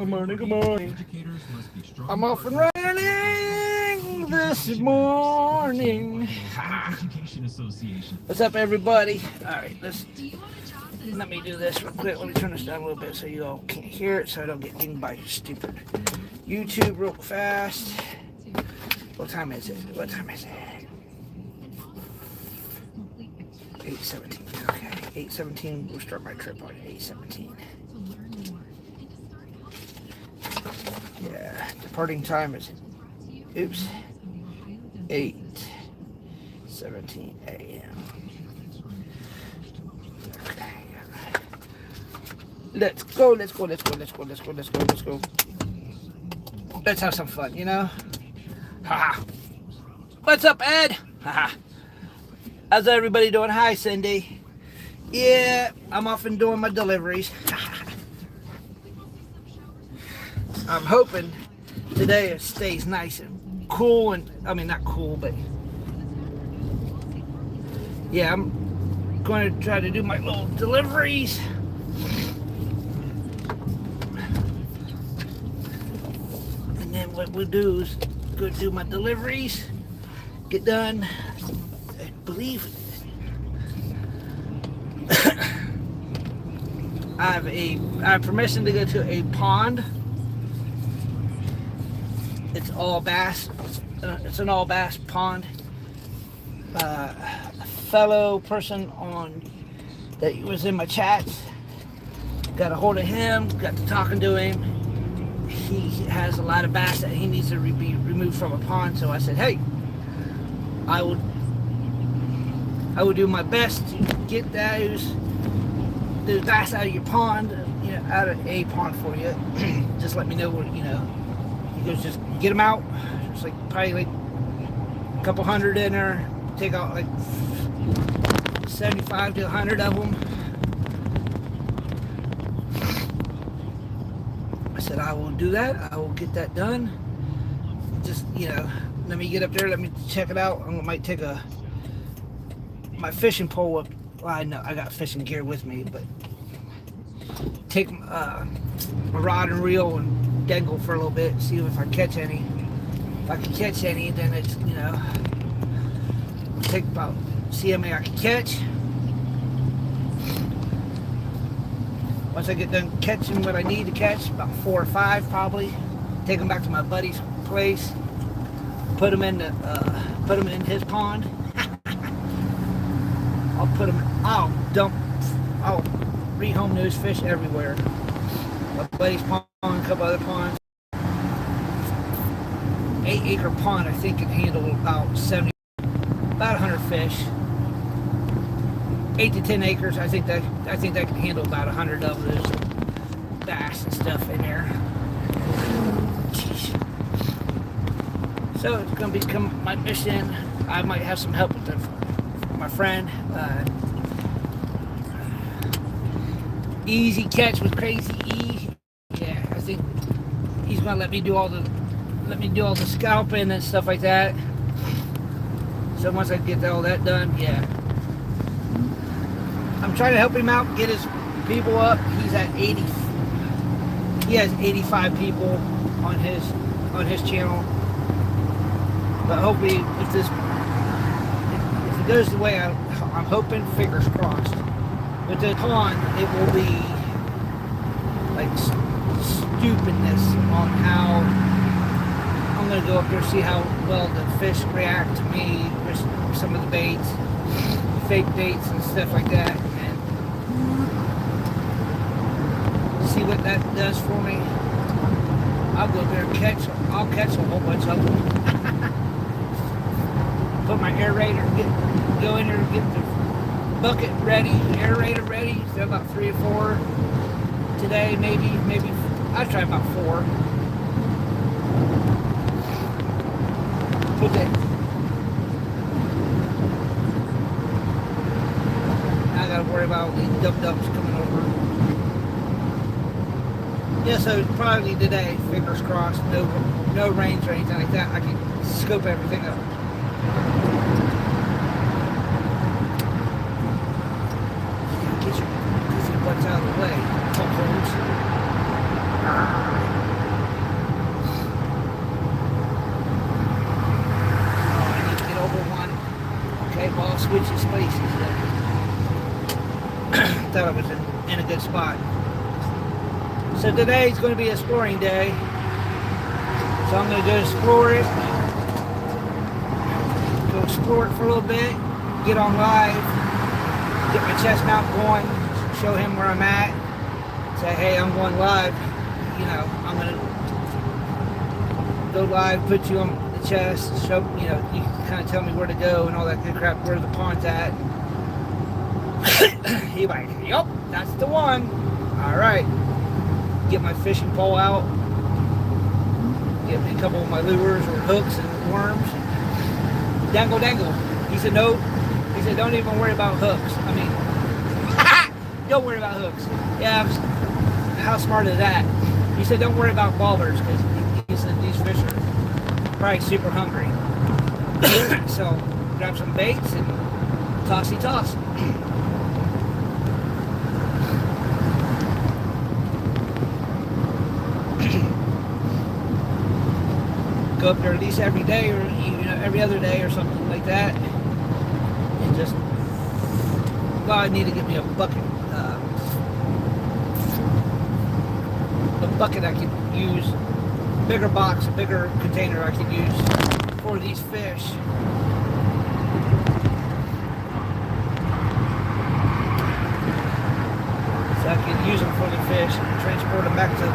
Good morning, good morning. I'm off and running this morning. What's up, everybody? All right, let me do this real quick. Let me turn this down a little bit so you all can't hear it, so I don't get dinged by stupid YouTube real fast. What time is it? What time is it? 8:17. Okay, 8:17. We'll start my trip on 8:17. Yeah, departing time is, 8:17 a.m. Okay. Let's go. Let's have some fun, you know? Haha. What's up, Ed? Haha. How's everybody doing? Hi, Cindy. Yeah, I'm off and doing my deliveries. I'm hoping today it stays nice and cool, and I mean not cool, but yeah, I'm going to try to do my little deliveries. And then what we'll do is go do my deliveries, get done. I believe I have permission to go to a pond. It's all bass. It's an all bass pond. A fellow person that was in my chats got a hold of him. Got to talking to him. He has a lot of bass that he needs to be removed from a pond. So I said, hey, I would do my best to get those bass out of your pond, out of a pond for you. Just let me know where, He goes, just get them out. It's probably a couple hundred in there. Take out 75 to 100 of them. I said, I will do that. I will get that done. Just, let me get up there. Let me check it out. I might take my fishing pole up. Well, I know I got fishing gear with me, but take a rod and reel and dangle for a little bit, see if I catch any. If I can catch any, then it's, take about, see how many I can catch. Once I get done catching what I need to catch, about 4 or 5 probably, take them back to my buddy's place, put them in his pond. I'll rehome those fish everywhere. My buddy's pond, a couple other ponds. 8-acre pond, I think, can handle about 100 fish. 8 to 10 acres, I think that can handle about 100 of those bass and stuff in there. Jeez. So it's gonna become my mission. I might have some help with my friend. Easy Catch with Crazy E. Yeah, I think he's gonna let me do all the scalping and stuff like that. So once I get all that done, yeah. I'm trying to help him out, get his people up. He's at 80. He has 85 people on his channel. But hopefully, if it goes the way I'm hoping, fingers crossed. With the pond, it will be like stupidness on how I'm going to go up there, see how well the fish react to me with some of the baits, fake baits and stuff like that, and see what that does for me. I'll go there and I'll catch a whole bunch of them. Put my aerator, go in there and get the bucket ready, aerator ready. So about 3 or 4 today, maybe I'll try about 4. Put that. I gotta worry about these dub-dubs coming over. Yeah, so probably today, fingers crossed, no rains or anything like that. I can scope everything up. Get your butts out of the way. Potholes. switches places. Thought I was in a good spot. So today's going to be exploring day. So I'm going to go explore it. Go explore it for a little bit. Get on live. Get my chest mount going. Show him where I'm at. Say, hey, I'm going live. You know, I'm going to go live, put you on the chest, show, you know, you can kind of tell me where to go and all that good crap, where the pond's at. He like, yup, that's the one. All right. Get my fishing pole out. Get me a couple of my lures or hooks and worms. Dangle, dangle. He said, no. He said, don't even worry about hooks. I mean, don't worry about hooks. Yeah, how smart is that? He said, don't worry about ballers, because he said these fish are probably super hungry. So, grab some baits and tossy toss. Go up there at least every day, or every other day, or something like that, and just. Well, I need to get me a bucket. A bucket I could use, bigger box, a bigger container I could use for these fish. So I could use them for the fish and transport them back to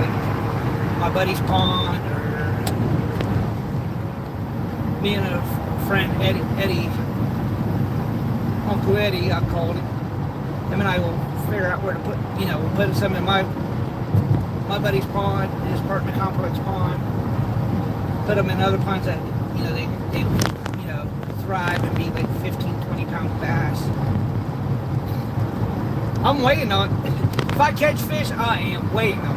my buddy's pond, or me and a friend, Eddie, Uncle Eddie, I called him. Him and I will figure out where to put, we'll put some in my buddy's pond, his apartment complex pond. Put them in other ponds that, they thrive and be like 15, 20 pound bass. I'm waiting on, if I catch fish, I am waiting on.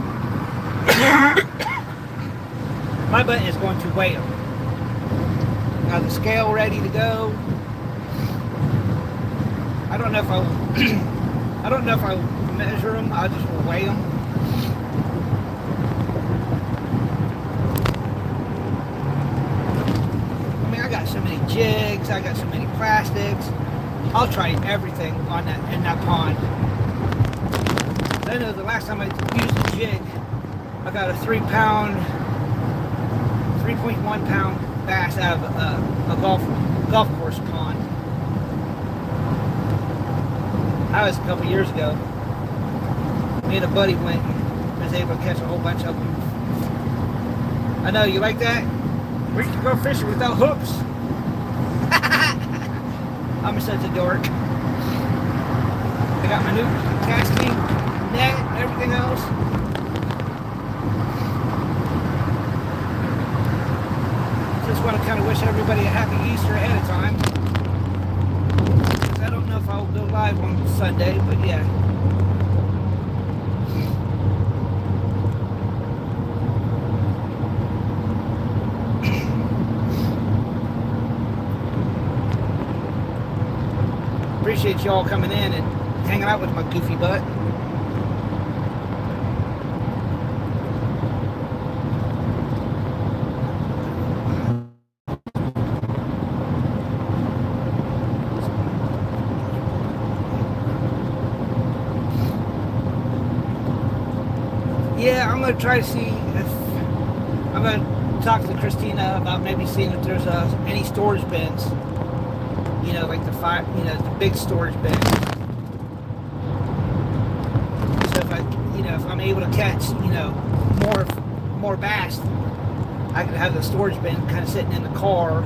My butt is going to weigh them. Got the scale ready to go. I don't know if I'll measure them. I just will weigh them. I mean, I got so many jigs. I got so many plastics. I'll try everything in that pond. I know the last time I used a jig, I got a 3.1 pound bass out of a golf course pond. That was a couple years ago. Me and a buddy went and was able to catch a whole bunch of them. I know, you like that? We can go fishing without hooks. I'm such a dork. I got my new casting net and everything else. Just want to kind of wish everybody a happy Easter ahead of time. I don't know if I'll go live on Sunday, but yeah. Appreciate y'all coming in and hanging out with my goofy butt. Yeah, I'm going to try to see if I'm going to talk to Christina about maybe seeing if there's any storage bins, like the big storage bins. So if I'm able to catch, more bass, I could have the storage bin kind of sitting in the car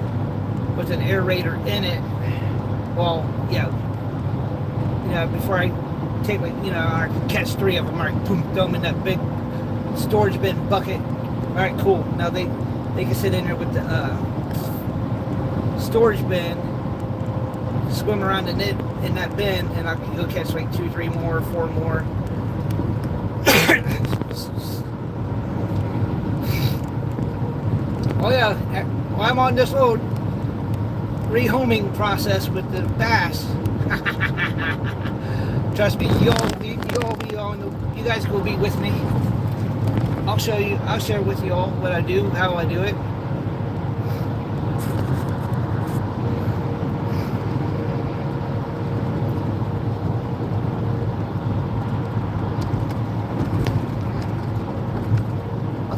with an aerator in it. Well, before I take I can catch 3 of them, I boom, throw them in that big storage bin bucket. All right, cool. Now they can sit in there with the storage bin, swim around in that bin, and I can go catch like 2, 3 more, 4 more. Oh yeah, well, I'm on this little rehoming process with the bass. Trust me, you guys will be with me. I'll share with you all what I do, how I do it.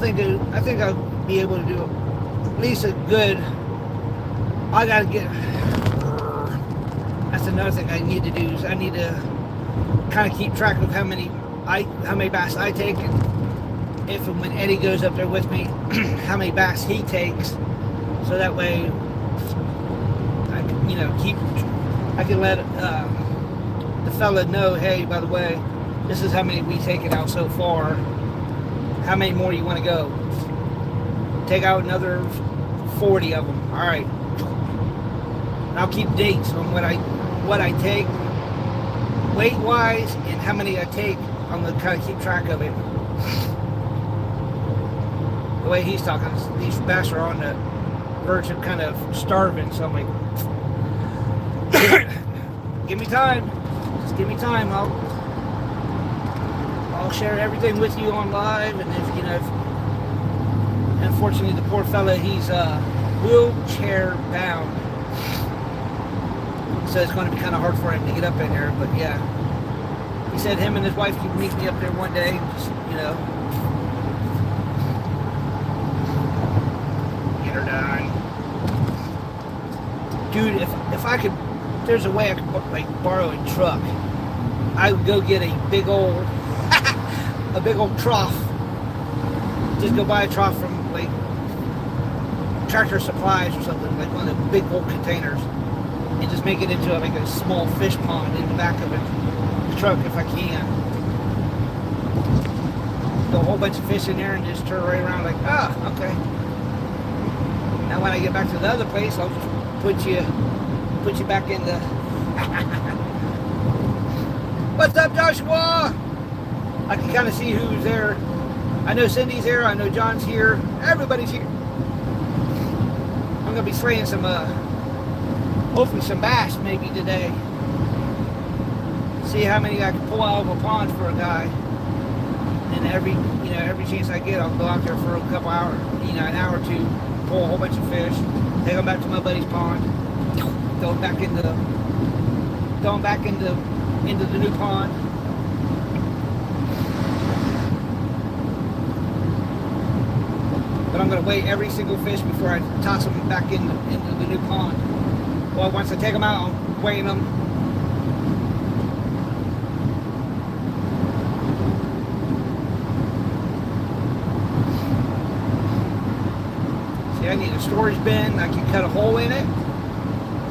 I think I'll be able to do at least a good. I gotta get. That's another thing I need to do is I need to kind of keep track of how many bass I take, and if and when Eddie goes up there with me, how many bass he takes, so that way I can, I can let the fella know, hey, by the way, this is how many we taken out so far. How many more you want to go? Take out another 40 of them. All right. And I'll keep dates on what I take, weight wise, and how many I take. I'm gonna kind of keep track of it. The way he's talking, these bass are on the verge of kind of starving. So I'm like, give me time. Just give me time. I'll share everything with you on live. And if unfortunately the poor fella, he's wheelchair bound, so it's going to be kind of hard for him to get up in there. But yeah, he said him and his wife could meet me up there one day. Just, get her done, dude. If I could, if there's a way I could like borrow a truck, I would go get a big old trough. Just go buy a trough from like Tractor Supplies or something, like one of the big old containers, and just make it into like a small fish pond in the back of the truck if I can. Throw a whole bunch of fish in there and just turn right around like, okay. Now when I get back to the other place, I'll just put you back in the. What's up, Joshua? I can kind of see who's there. I know Cindy's here. I know John's here. Everybody's here. I'm gonna be slaying some, hopefully some bass maybe today. See how many I can pull out of a pond for a guy. And every chance I get, I'll go out there for a couple hours, an hour or two, pull a whole bunch of fish, take them back to my buddy's pond, throw them back into the new pond. But I'm going to weigh every single fish before I toss them back into the new pond. Well, once I take them out, I'm weighing them. See, I need a storage bin. I can cut a hole in it.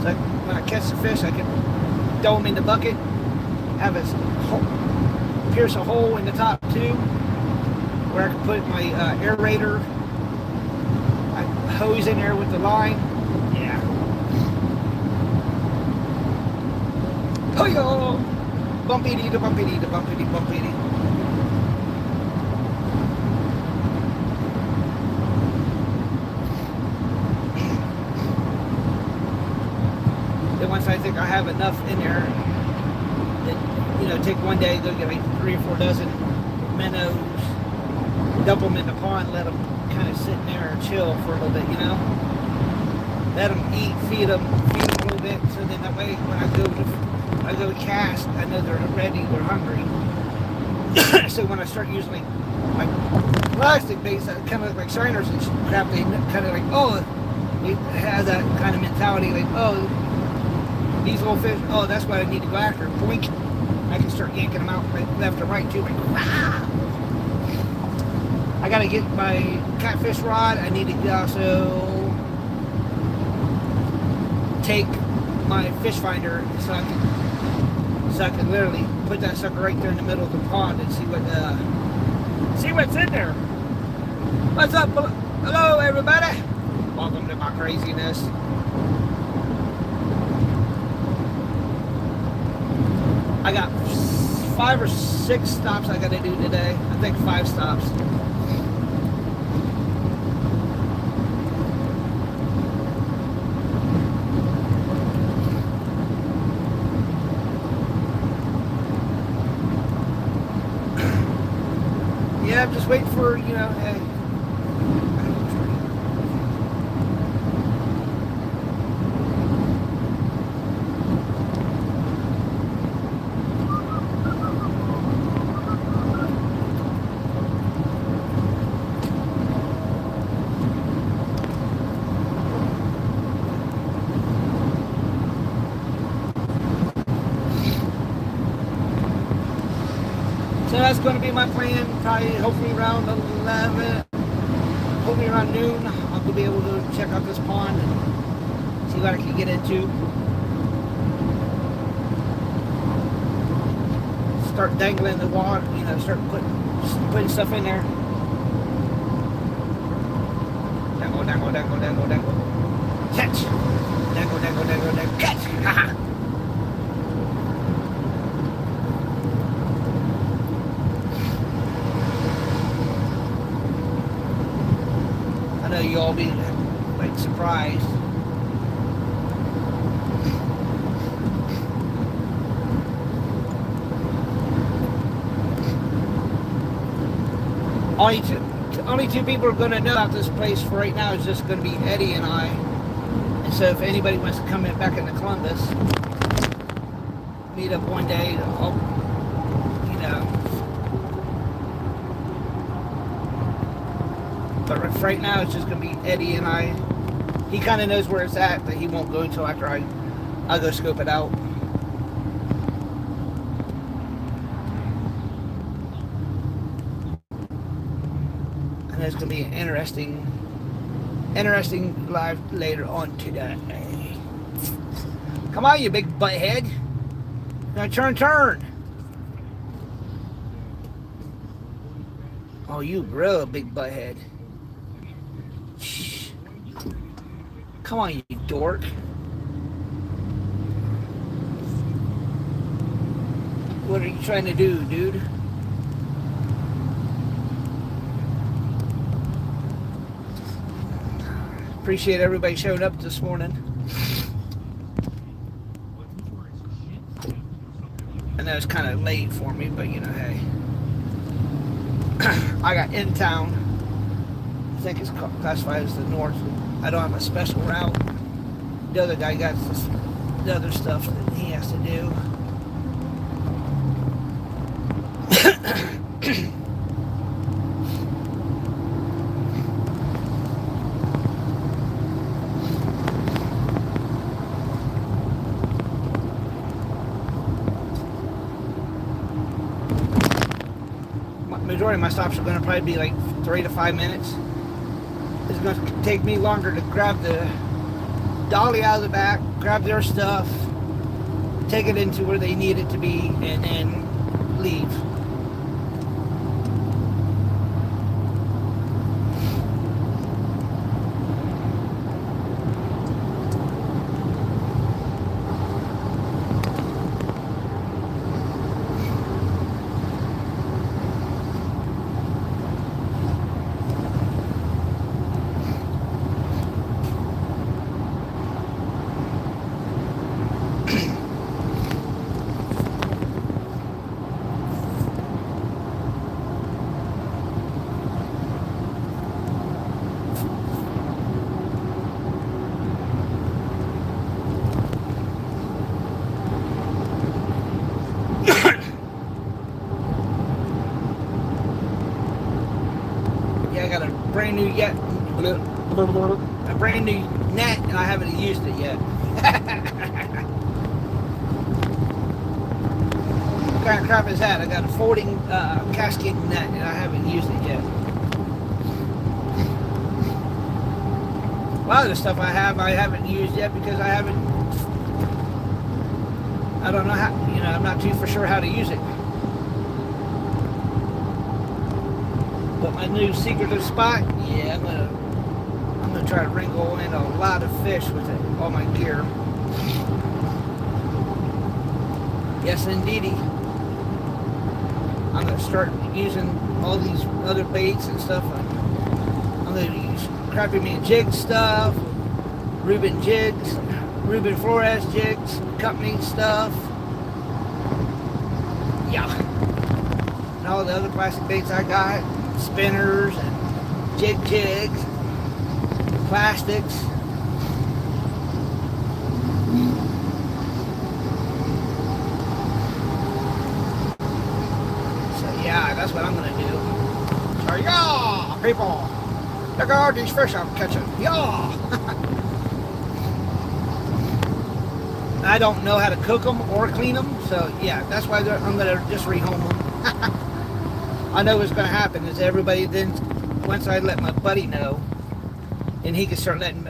So when I catch the fish, I can throw them in the bucket, have it pierce a hole in the top too, where I can put my aerator. Hose in there with the line. Yeah. Oh yo! Bumpity da bumpity da bumpity bumpity. Then once I think I have enough in there, then take one day, go get like 3 or 4 dozen minnows, dump them in the pond, let them kind of sit in there and chill for a little bit, let them eat, feed them a little bit, so then that way when I go to cast, I know they're ready, they're hungry. So when I start using like plastic baits that kind of look like shiners and crap, they kind of like, they have that kind of mentality, like, these little fish, that's what I need to go after. Boink, I can start yanking them out right, left and right too, like, wow. I gotta get my catfish rod. I need to also take my fish finder so I can literally put that sucker right there in the middle of the pond and see what's in there. What's up? Hello, everybody. Welcome to my craziness. I got 5 or 6 stops I gotta do today. I think 5 stops. Yeah, I'm just waiting for, hey. that's going to be my plan. Probably, hopefully around 11, hopefully around noon, I'll be able to check out this pond and see what I can get into. Start dangling the water, you know, start putting stuff in there. Dangle, dangle, dangle, dangle, dangle. Catch! Dangle, dangle, dangle, dangle. Catch! Haha! I know you all be like surprised. Only two people are going to know about this place for right now. Is just going to be Eddie and I. And so if anybody wants to come in back into Columbus, meet up one day, I'll, you know. But right now it's just going to be Eddie and I. He kind of knows where it's at, but he won't go until after I go scope it out. It's going to be an interesting live later on today. Come on, you big butthead. Now turn. Oh, you real big butthead. Shh. Come on, you dork. What are you trying to do, dude? Appreciate everybody showing up this morning. I know it's kind of late for me, but you know, hey. I got in town. I think it's classified as the north. I don't have a special route. The other guy got the other stuff that he has to do. Majority of my stops are going to probably be like 3 to 5 minutes. It's going to take me longer to grab the dolly out of the back, grab their stuff, take it into where they need it to be, and then leave. Brand new a brand new net, and I haven't used it yet. What kind of crap is that? I got a folding cascade net, and I haven't used it yet. A lot of the stuff I haven't used yet because I don't know how, you know, I'm not too for sure how to use it. But my new secretive spot, yeah, I'm gonna try to wrangle in a lot of fish with it, all my gear. Yes, indeedy. I'm gonna start using all these other baits and stuff. I'm gonna use Crappy Man jig stuff, Ruben jigs, Ruben Flores jigs, company stuff. Yeah. And all the other plastic baits I got. Spinners and jigs, plastics. So yeah, that's what I'm gonna do. So yeah, people, look at all these fish I'm catching. Yeah. I don't know how to cook them or clean them, so yeah, that's why I'm gonna just rehome them. I know what's going to happen is everybody then, once I let my buddy know, and he can start letting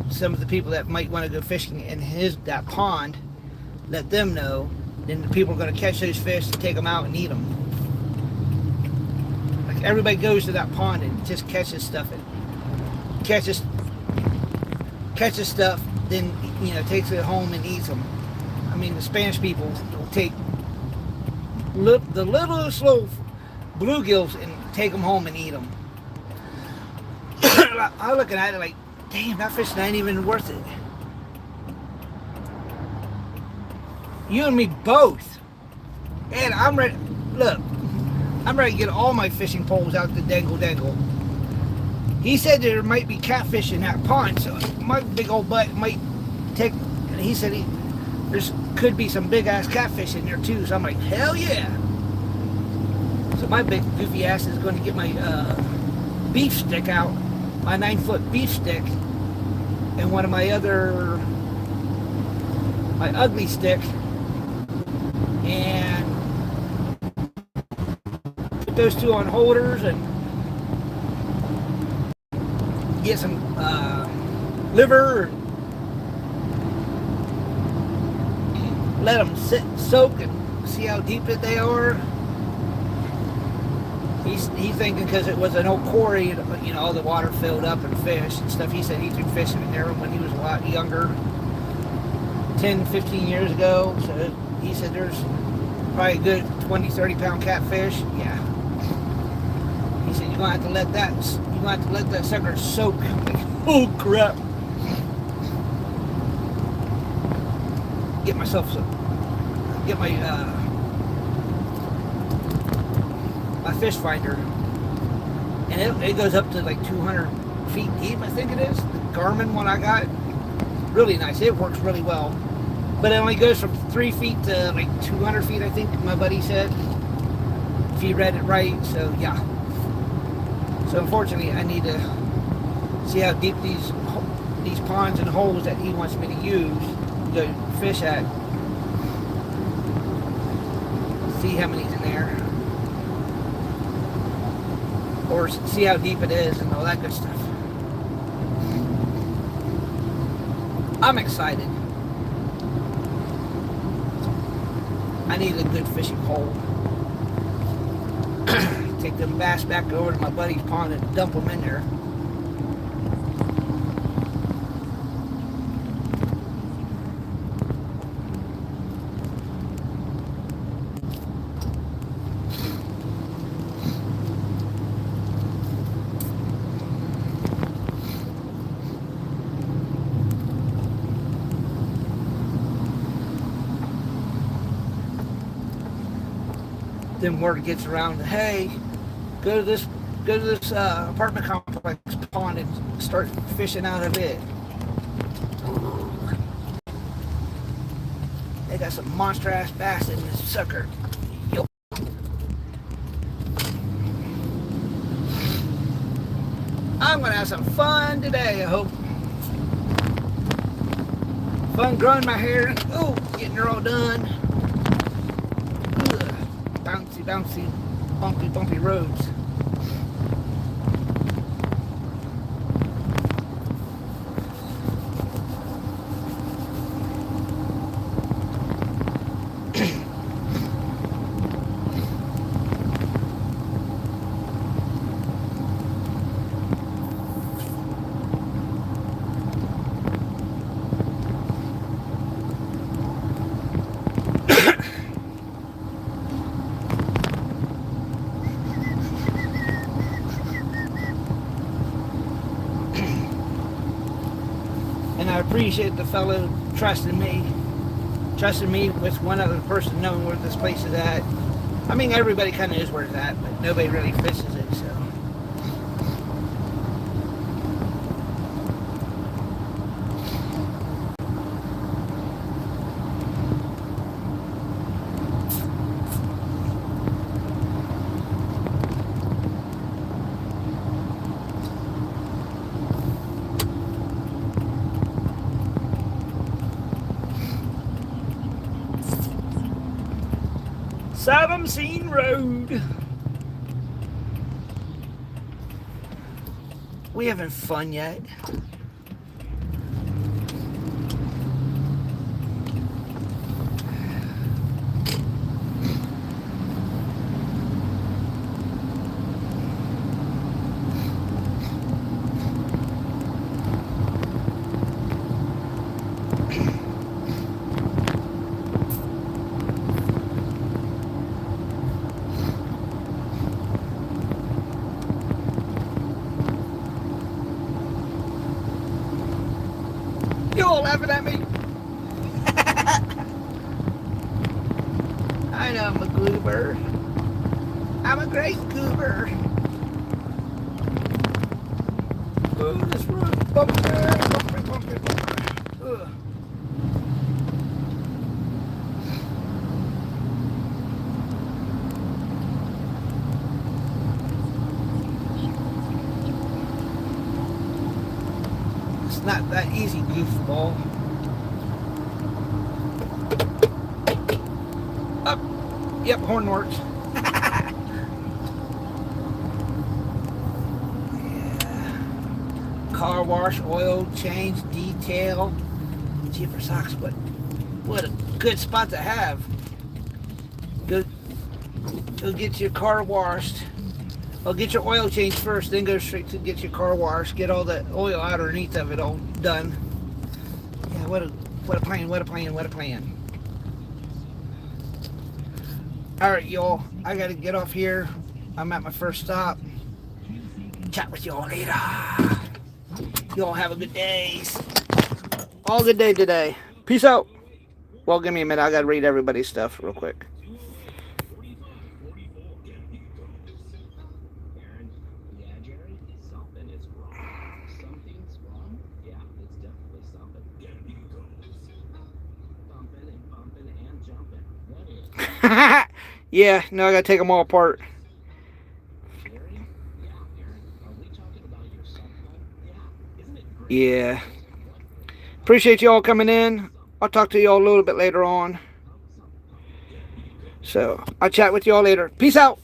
some of the people that might want to go fishing in that pond, let them know, then the people are going to catch those fish and take them out and eat them. Like everybody goes to that pond and just catches stuff and catches stuff, then takes it home and eats them. I mean, the Spanish people will take the littlest little bluegills and take them home and eat them. I'm looking at it like, damn, that fish ain't even worth it. You and me both. And I'm ready. Look, I'm ready to get all my fishing poles out to dangle. He said there might be catfish in that pond, so my big old butt might take. He said there's could be some big ass catfish in there too. So I'm like, hell yeah. So my big goofy ass is going to get my beef stick out, my 9-foot beef stick, and one of my ugly stick, and put those two on holders and get some liver, let them sit, soak, and see how deep they are. He's thinking because it was an old quarry, all the water filled up and fish and stuff. He said he took fishing in there when he was a lot younger, 10, 15 years ago. So he said there's probably a good 20, 30 pound catfish. Yeah. He said you're gonna have to let that sucker soak. Like, oh crap. Get my fish finder, and it goes up to like 200 feet deep, I think it is. The Garmin one I got, really nice. It works really well, but it only goes from 3 feet to like 200 feet, I think my buddy said, if he read it right. So yeah. So unfortunately, I need to see how deep these ponds and holes that he wants me to use to fish at. See how many's in there, or see how deep it is and all that good stuff. I'm excited. I need a good fishing hole. Take them bass back over to my buddy's pond and dump them in there. Then word gets around, hey, go to this apartment complex pond and start fishing out of it. They got some monster ass bass in this sucker. Yo. I'm gonna have some fun today, I hope. Fun growing my hair. Oh, getting her all done. Bouncy, bumpy roads. And I appreciate the fellow trusting me with one other person knowing where this place is at. I mean, everybody kind of knows where it's at, but nobody really fishes it, so. Seven Scene Road. We having fun yet? You all laughing at me? I know I'm a goober. I'm a great goober. Oh, this road. Bumper. Ugh. It's not that easy, goofball. Up. Yep, horn works. Car wash, oil change, detail. Cheaper socks, but what a good spot to have. Go get your car washed. Well, get your oil changed first, then go straight to get your car washed. Get all the oil out underneath of it all done. Yeah, what a plan. All right, y'all. I gotta get off here. I'm at my first stop. Chat with y'all later. Y'all have a good day. All good day today. Peace out. Well, give me a minute. I gotta read everybody's stuff real quick. Yeah, no, I gotta take them all apart. Yeah. Appreciate y'all coming in. I'll talk to y'all a little bit later on. So, I'll chat with y'all later. Peace out.